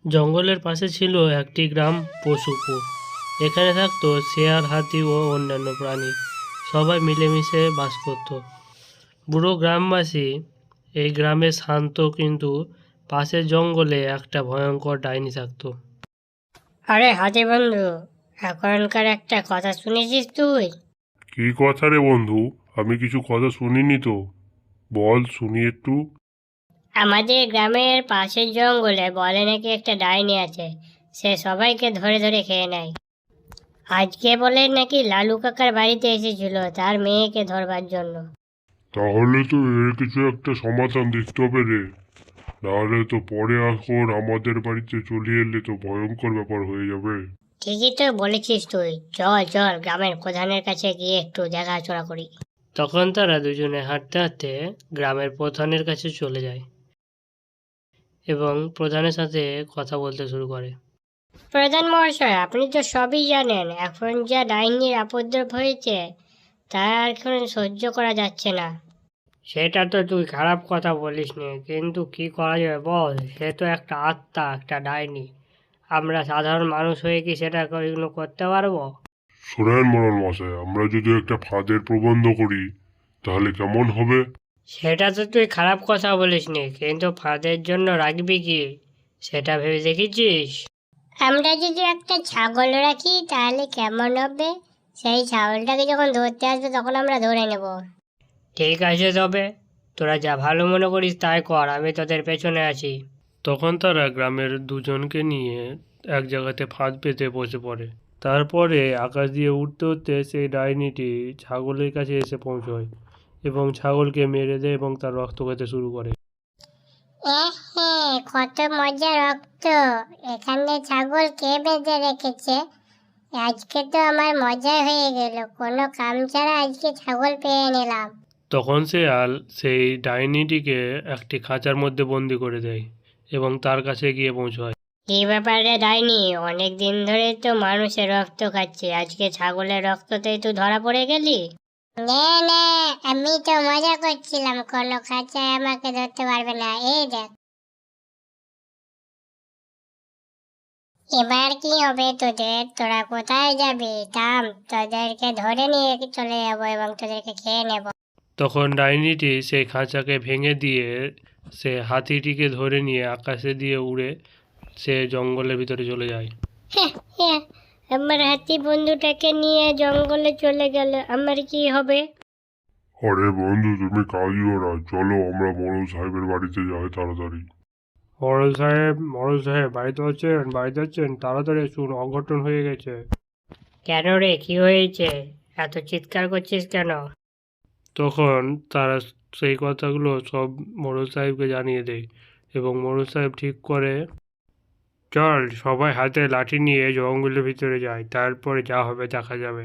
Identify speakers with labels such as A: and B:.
A: জঙ্গলের পাশে ছিল একটি গ্রাম পশুপুর। এখানে থাকতো শেয়াল, হাতি ও অন্যান্য প্রাণী। সবাই মিলেমিশে বাস করত। বুড়ো গ্রামবাসী এই গ্রামে শান্ত, কিন্তু পাশের জঙ্গলে একটা ভয়ঙ্কর ডাইনি থাকতো।
B: আরে হাতি বন্ধু, এখনকার একটা কথা শুনেছিস তুই?
C: কি কথা রে বন্ধু? আমি কিছু কথা শুনিনি তো, বল শুনি একটু।
B: আমাদের গ্রামের পাশের জঙ্গলে বলে নাকি একটা ডাইনি আছে, সে সবাইকে ধরে ধরে খেয়ে নেয়। আজকে বলে নাকি লালু কাকার বাড়িতে এসেছিল তার মেয়েকে ধরবার জন্য।
C: তাহলে তো এর কিছু একটা সমাধান দেখতে হবে রে, নাহলে তো পরে এখন আমাদের বাড়িতে চলে এলে তো ভয়ঙ্কর ব্যাপার হয়ে যাবে।
B: ঠিকই তো বলেছিস তুই, চল চল গ্রামের প্রধানের কাছে গিয়ে একটু দেখাশোনা করি।
A: তখন তারা দুজনে হাঁটতে হাঁটতে গ্রামের প্রধানের কাছে চলে যায় এবং প্রধানের সাথে কথা বলতে শুরু করে।
B: প্রধান মহাশয়, আপনি তো সবই জানেন, এখন যা ডাইনির উপদ্রব হয়েছে তা এখন সহ্য করা যাচ্ছে না। সেটা তো তুই খারাপ কথা বলিস নি, কিন্তু কি করা যাবে বল, সে তো একটা আত্মা, একটা ডাইনি। আমরা সাধারণ মানুষ হয়ে কি সেটা এগুলো করতে পারবো?
C: শোনেন মরণ মশাই, আমরা যদি একটা ফাঁদের প্রবন্ধ করি তাহলে কেমন হবে?
B: সেটা তো তুই খারাপ কথা বলিস নি, কিন্তু ফাঁদের জন্য রাখবি কি সেটা ভেবে দেখেছিস? আমরা যদি একটা ছাগল রাখি তাহলে কেমন হবে? সেই ছাগলটাকে যখন ধরতে আসবে তখন আমরা ধরে নেব। ঠিক আছে, তবে তোরা যা ভালো মনে করিস তাই কর, আমি তোদের পেছনে আছি।
A: তখন তারা গ্রামের দুজনকে নিয়ে এক জায়গাতে ফাঁদ পেতে বসে পড়ে। তারপরে আকাশ দিয়ে উঠতে উঠতে সেই ডাইনিটি ছাগলের কাছে এসে পৌঁছয় এবং ছাগলকে মেরে দেয় এবং তার রক্ত খেতে শুরু করে।
B: কত মজা রক্ত! এখানে ছাগল কে বেঁধে রেখেছে? আজকে তো আমার মজা হয়ে গেল, কোনো কাম ছাড়া আজকে ছাগল পেয়ে নিলাম।
A: তখন শেয়াল সেই ডাইনিটিকে একটি খাঁচার মধ্যে বন্দি করে দেয় এবং তার কাছে গিয়ে পৌঁছয়।
B: কি ব্যাপারে ডাইনি, অনেক দিন ধরে তো মানুষের রক্ত খাচ্ছি, আজকে ছাগলের রক্ততেই তুই ধরা পড়ে গেলি? না না, আমি তো মজা করছিলাম, কোনো খাঁচায় আমাকে ধরতে পারবে না, এই দেখ। এবার কি হবে তোদের? তোরা কোথায় যাবি? থাম, তোদেরকে ধরে নিয়ে চলে যাবো এবং তোদেরকে খেয়ে নেব।
A: তখন ডাইনিটি সেই খাঁচাকে ভেঙে দিয়ে সে হাতিটিকে ধরে নিয়ে আকাশে দিয়ে উড়ে সে জঙ্গলের ভিতরে চলে যায়।
B: আমার হাতি বন্ধুটাকে নিয়ে জঙ্গলে চলে গেল, আমার কি হবে?
C: আরে বন্ধু, তুমি কাঁদিও না, চলো আমরা মোড়ল সাহেবের বাড়িতে যাই তাড়াতাড়ি।
A: মোড়ল সাহেব বাড়িতে আছেন, তাড়াতাড়ি আসুন, অঘটন হয়ে গেছে।
B: কেন রে, কি হয়েছে? এত চিৎকার করছিস কেন?
A: তখন তারা সেই কথাগুলো সব মোড়ল সাহেবকে জানিয়ে দেয় এবং মোড়ল সাহেব ঠিক করে, চল সবাই হাতে লাঠি নিয়ে জঙ্গলের ভিতরে যায়, তারপরে যা হবে দেখা যাবে।